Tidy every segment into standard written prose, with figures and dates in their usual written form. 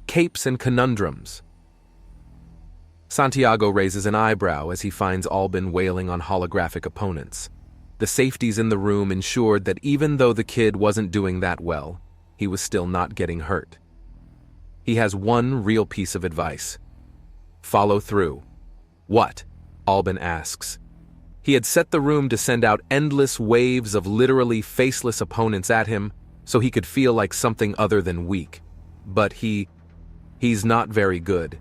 capes and conundrums. Santiago raises an eyebrow as he finds Albin wailing on holographic opponents. The safeties in the room ensured that even though the kid wasn't doing that well, he was still not getting hurt. He has one real piece of advice. Follow through. What? Albin asks. He had set the room to send out endless waves of literally faceless opponents at him so he could feel like something other than weak. But he's not very good.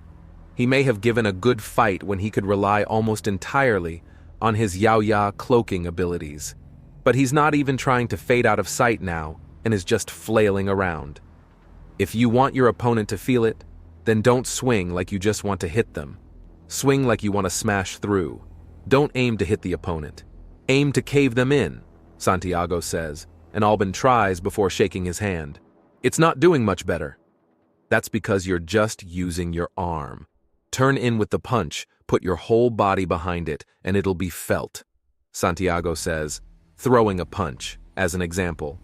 He may have given a good fight when he could rely almost entirely on his yao-ya cloaking abilities. But he's not even trying to fade out of sight now and is just flailing around. If you want your opponent to feel it, then don't swing like you just want to hit them. Swing like you want to smash through. Don't aim to hit the opponent. Aim to cave them in, Santiago says, and Albin tries before shaking his hand. It's not doing much better. That's because you're just using your arm. Turn in with the punch, put your whole body behind it, and it'll be felt, Santiago says, throwing a punch, as an example.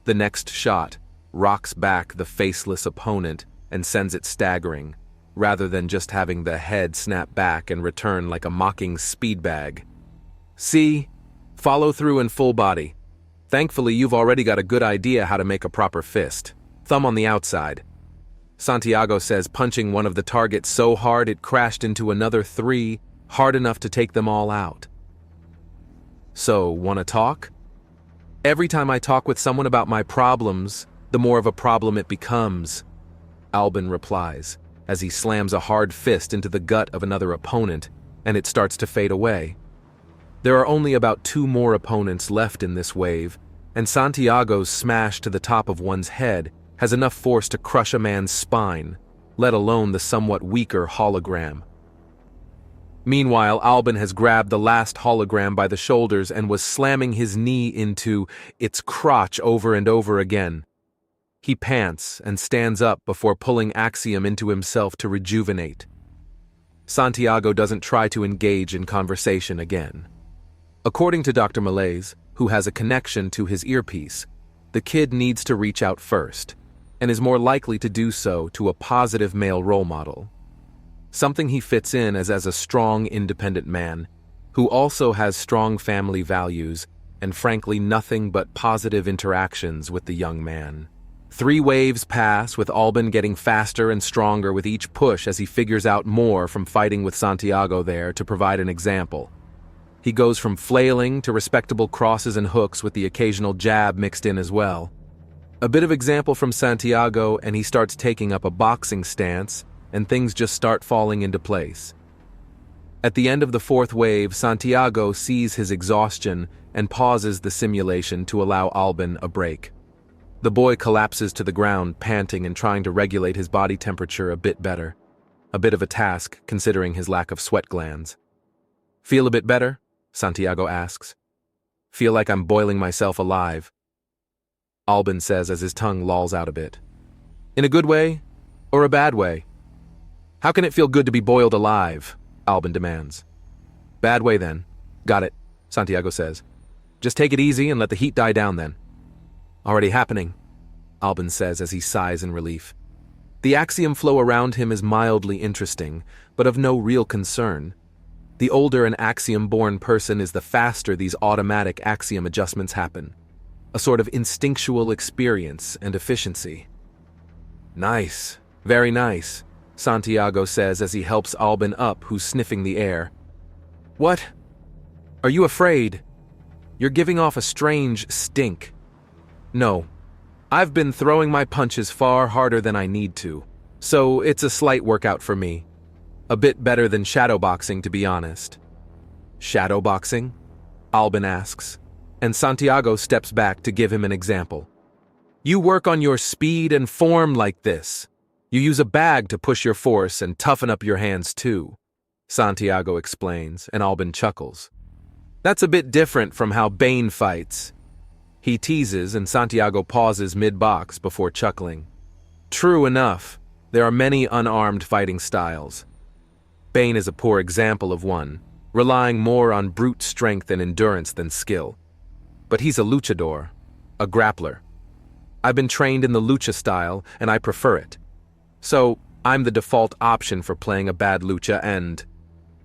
The next shot rocks back the faceless opponent and sends it staggering, rather than just having the head snap back and return like a mocking speed bag. See? Follow through in full body. Thankfully, you've already got a good idea how to make a proper fist. Thumb on the outside. Santiago says, punching one of the targets so hard it crashed into another 3, hard enough to take them all out. So, wanna talk? Every time I talk with someone about my problems, the more of a problem it becomes, Albin replies, as he slams a hard fist into the gut of another opponent, and it starts to fade away. There are only about 2 more opponents left in this wave, and Santiago's smash to the top of one's head has enough force to crush a man's spine, let alone the somewhat weaker hologram. Meanwhile, Albin has grabbed the last hologram by the shoulders and was slamming his knee into its crotch over and over again. He pants and stands up before pulling Axiom into himself to rejuvenate. Santiago doesn't try to engage in conversation again. According to Dr. Malaise, who has a connection to his earpiece, the kid needs to reach out first, and is more likely to do so to a positive male role model. Something he fits in as a strong, independent man, who also has strong family values and frankly nothing but positive interactions with the young man. 3 waves pass, with Albin getting faster and stronger with each push as he figures out more from fighting with Santiago there to provide an example. He goes from flailing to respectable crosses and hooks with the occasional jab mixed in as well. A bit of example from Santiago and he starts taking up a boxing stance, and things just start falling into place. At the end of the 4th wave, Santiago sees his exhaustion and pauses the simulation to allow Albin a break. The boy collapses to the ground, panting and trying to regulate his body temperature a bit better. A bit of a task, considering his lack of sweat glands. Feel a bit better? Santiago asks. Feel like I'm boiling myself alive, Albin says as his tongue lolls out a bit. In a good way or a bad way? How can it feel good to be boiled alive? Albin demands. Bad way then. Got it, Santiago says. Just take it easy and let the heat die down then. Already happening, Albin says as he sighs in relief. The axiom flow around him is mildly interesting, but of no real concern. The older an axiom-born person is, the faster these automatic axiom adjustments happen. A sort of instinctual experience and efficiency. Nice, very nice, Santiago says as he helps Albin up, who's sniffing the air. What? Are you afraid? You're giving off a strange stink. No, I've been throwing my punches far harder than I need to, so it's a slight workout for me. A bit better than shadowboxing, to be honest. Shadowboxing? Albin asks, and Santiago steps back to give him an example. You work on your speed and form like this. You use a bag to push your force and toughen up your hands too, Santiago explains, and Albin chuckles. That's a bit different from how Bane fights. He teases, and Santiago pauses mid-box before chuckling. True enough, there are many unarmed fighting styles. Bane is a poor example of one, relying more on brute strength and endurance than skill. But he's a luchador, a grappler. I've been trained in the lucha style, and I prefer it. So, I'm the default option for playing a bad lucha and…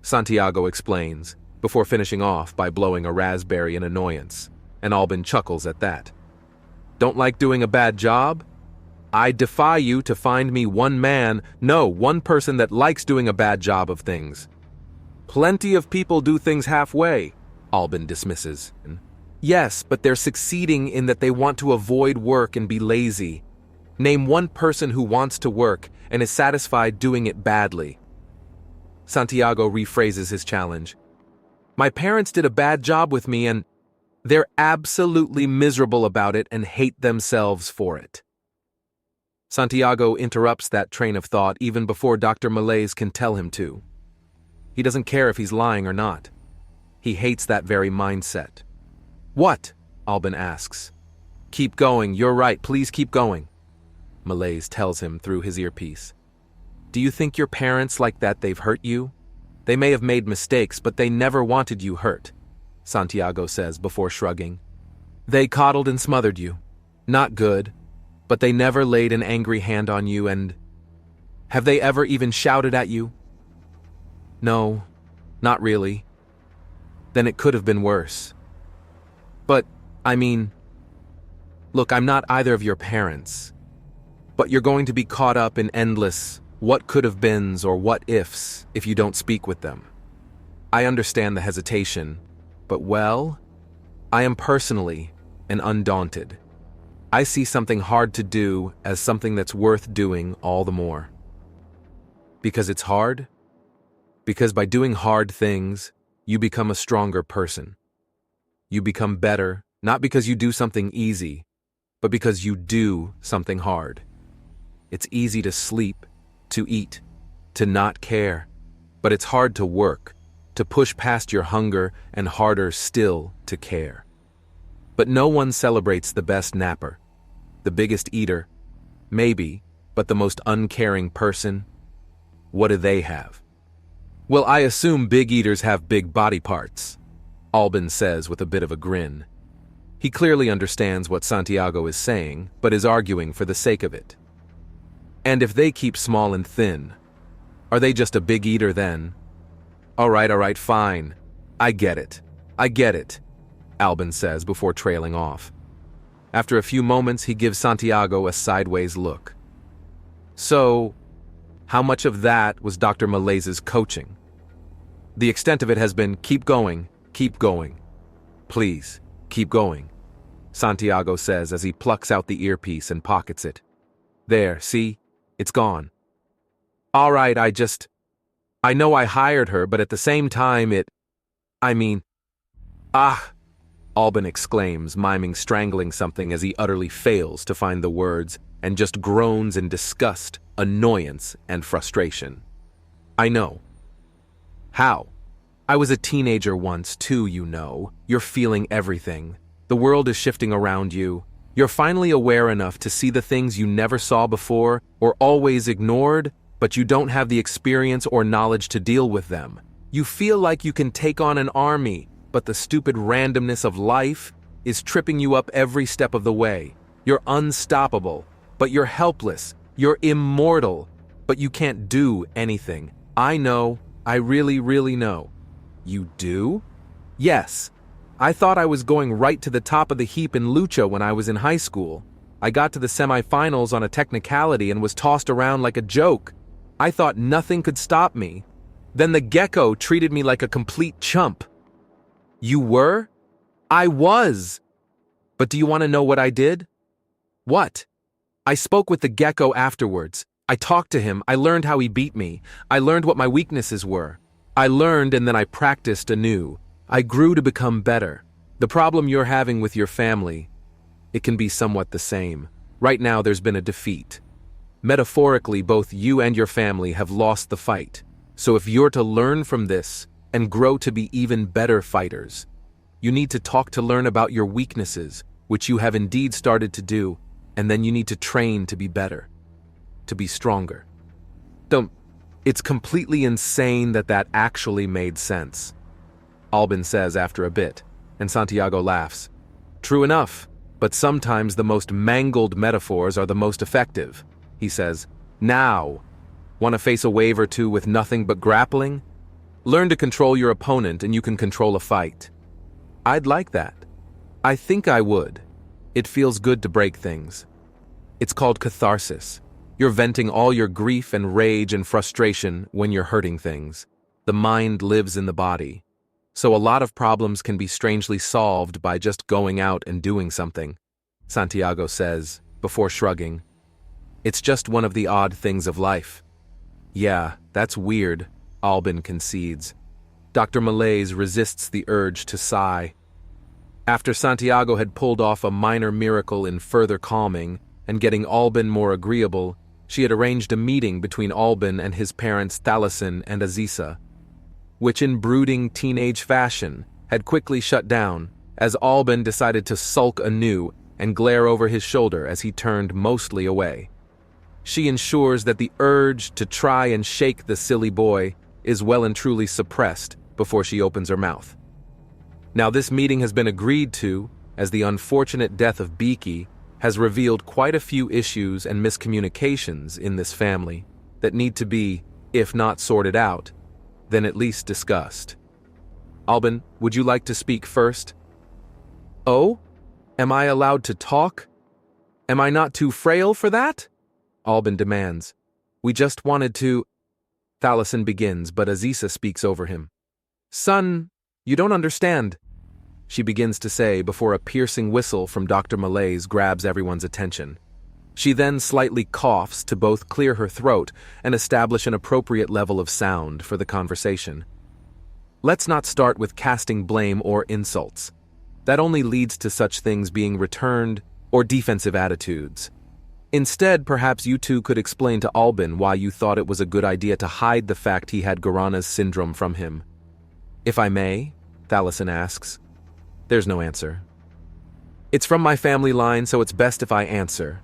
Santiago explains, before finishing off by blowing a raspberry in annoyance, and Albin chuckles at that. Don't like doing a bad job? I defy you to find me one person that likes doing a bad job of things. Plenty of people do things halfway, Albin dismisses. Yes, but they're succeeding in that they want to avoid work and be lazy. Name one person who wants to work and is satisfied doing it badly. Santiago rephrases his challenge. My parents did a bad job with me and they're absolutely miserable about it and hate themselves for it. Santiago interrupts that train of thought even before Dr. Malaise can tell him to. He doesn't care if he's lying or not. He hates that very mindset. What? Albin asks. Keep going, you're right, please keep going. Malaise tells him through his earpiece. Do you think your parents like that they've hurt you? They may have made mistakes, but they never wanted you hurt, Santiago says before shrugging. They coddled and smothered you. Not good, but they never laid an angry hand on you and… Have they ever even shouted at you? No, not really. Then it could have been worse. But, look, I'm not either of your parents. But you're going to be caught up in endless what could have beens or what ifs if you don't speak with them. I understand the hesitation, but well, I am personally an undaunted. I see something hard to do as something that's worth doing all the more. Because it's hard? Because by doing hard things, you become a stronger person. You become better, not because you do something easy, but because you do something hard. It's easy to sleep, to eat, to not care, but it's hard to work, to push past your hunger, and harder still to care. But no one celebrates the best napper, the biggest eater, maybe, but the most uncaring person. What do they have? Well, I assume big eaters have big body parts, Albin says with a bit of a grin. He clearly understands what Santiago is saying, but is arguing for the sake of it. And if they keep small and thin, are they just a big eater then? All right, fine. I get it, Albin says before trailing off. After a few moments, he gives Santiago a sideways look. So, how much of that was Dr. Malaise's coaching? The extent of it has been, keep going. Please, keep going, Santiago says as he plucks out the earpiece and pockets it. There, see? It's gone. All right, I know I hired her, but at the same time Albin exclaims, miming strangling something as he utterly fails to find the words and just groans in disgust, annoyance, and frustration. I know. How? I was a teenager once, too, you know. You're feeling everything. The world is shifting around you. You're finally aware enough to see the things you never saw before or always ignored, but you don't have the experience or knowledge to deal with them. You feel like you can take on an army, but the stupid randomness of life is tripping you up every step of the way. You're unstoppable, but you're helpless. You're immortal, but you can't do anything. I know. I really know. You do? Yes. I thought I was going right to the top of the heap in lucha when I was in high school. I got to the semifinals on a technicality and was tossed around like a joke. I thought nothing could stop me. Then the gecko treated me like a complete chump. You were? I was. But do you want to know what I did? What? I spoke with the gecko afterwards. I talked to him. I learned how he beat me. I learned what my weaknesses were. I learned and then I practiced anew. I grew to become better. The problem you're having with your family, it can be somewhat the same. Right now there's been a defeat. Metaphorically, both you and your family have lost the fight. So if you're to learn from this and grow to be even better fighters, you need to talk to learn about your weaknesses, which you have indeed started to do, and then you need to train to be better, to be stronger. It's completely insane that actually made sense, Albin says after a bit, and Santiago laughs. True enough, but sometimes the most mangled metaphors are the most effective, he says, Now, want to face a wave or two with nothing but grappling? Learn to control your opponent and you can control a fight. I'd like that. I think I would. It feels good to break things. It's called catharsis. You're venting all your grief and rage and frustration when you're hurting things. The mind lives in the body. So a lot of problems can be strangely solved by just going out and doing something, Santiago says, before shrugging. It's just one of the odd things of life. Yeah, that's weird, Albin concedes. Dr. Malaise resists the urge to sigh. After Santiago had pulled off a minor miracle in further calming and getting Albin more agreeable, she had arranged a meeting between Albin and his parents Thalassen and Aziza, which in brooding teenage fashion had quickly shut down as Albin decided to sulk anew and glare over his shoulder as he turned mostly away. She ensures that the urge to try and shake the silly boy is well and truly suppressed before she opens her mouth. Now this meeting has been agreed to as the unfortunate death of Beaky has revealed quite a few issues and miscommunications in this family that need to be, if not sorted out, then at least discussed. Albin, would you like to speak first? Oh? Am I allowed to talk? Am I not too frail for that? Albin demands. We just wanted to... Thalassen begins, but Aziza speaks over him. Son, you don't understand, she begins to say before a piercing whistle from Dr. Malaise grabs everyone's attention. She then slightly coughs to both clear her throat and establish an appropriate level of sound for the conversation. Let's not start with casting blame or insults. That only leads to such things being returned or defensive attitudes. Instead, perhaps you two could explain to Albin why you thought it was a good idea to hide the fact he had Gorana's syndrome from him. If I may, Thalassen asks. There's no answer. It's from my family line, so it's best if I answer.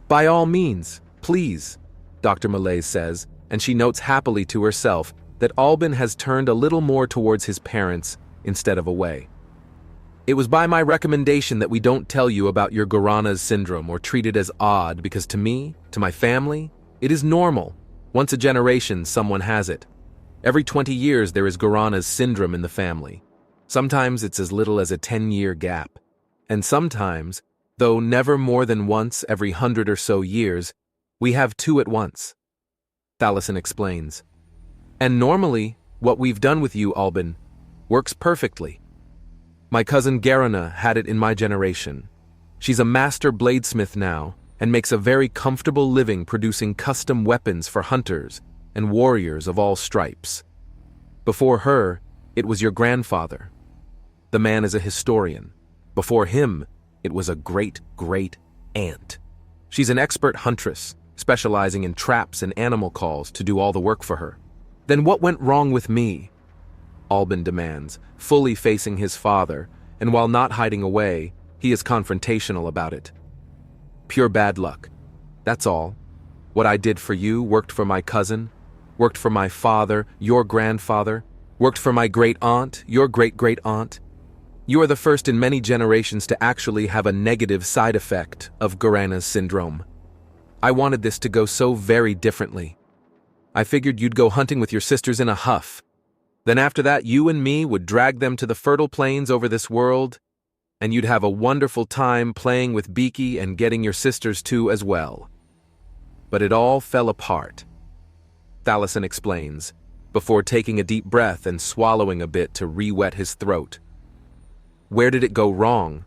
By all means, please, Dr. Malaise says, and she notes happily to herself that Albin has turned a little more towards his parents instead of away. It was by my recommendation that we don't tell you about your Gorana's syndrome or treat it as odd because to me, to my family, it is normal. Once a generation, someone has it. Every 20 years there is Gorana's syndrome in the family. Sometimes it's as little as a 10-year gap. And sometimes, though never more than once every 100 or so years, we have two at once. Thalassen explains. And normally, what we've done with you, Albin, works perfectly. My cousin Garana had it in my generation. She's a master bladesmith now and makes a very comfortable living producing custom weapons for hunters and warriors of all stripes. Before her, it was your grandfather. The man is a historian. Before him, it was a great-great-aunt. She's an expert huntress, specializing in traps and animal calls to do all the work for her. Then what went wrong with me? Albin demands, fully facing his father, and while not hiding away, he is confrontational about it. Pure bad luck. That's all. What I did for you worked for my cousin, worked for my father, your grandfather, worked for my great-aunt, your great-great-aunt. You are the first in many generations to actually have a negative side effect of Gorana's syndrome. I wanted this to go so very differently. I figured you'd go hunting with your sisters in a huff. Then after that, you and me would drag them to the fertile plains over this world, and you'd have a wonderful time playing with Beaky and getting your sisters too as well. But it all fell apart. Thalassen explains, before taking a deep breath and swallowing a bit to re-wet his throat. Where did it go wrong?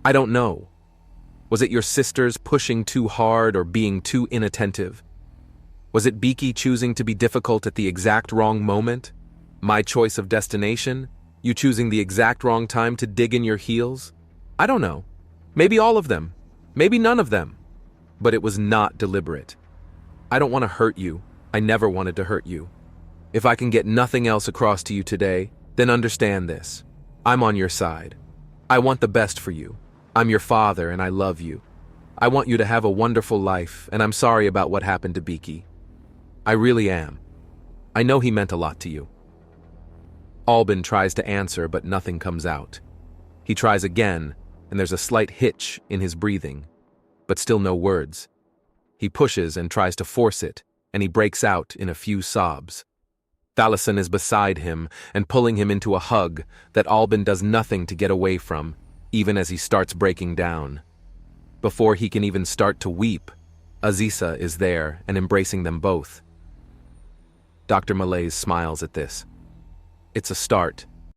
I don't know. Was it your sisters pushing too hard or being too inattentive? Was it Beaky choosing to be difficult at the exact wrong moment? My choice of destination? You choosing the exact wrong time to dig in your heels? I don't know. Maybe all of them. Maybe none of them. But it was not deliberate. I don't want to hurt you. I never wanted to hurt you. If I can get nothing else across to you today, then understand this. I'm on your side. I want the best for you. I'm your father and I love you. I want you to have a wonderful life, and I'm sorry about what happened to Beaky. I really am. I know he meant a lot to you. Albin tries to answer, but nothing comes out. He tries again, and there's a slight hitch in his breathing, but still no words. He pushes and tries to force it, and he breaks out in a few sobs. Thalison is beside him and pulling him into a hug that Albin does nothing to get away from, even as he starts breaking down. Before he can even start to weep, Aziza is there and embracing them both. Dr. Malaise smiles at this. It's a start,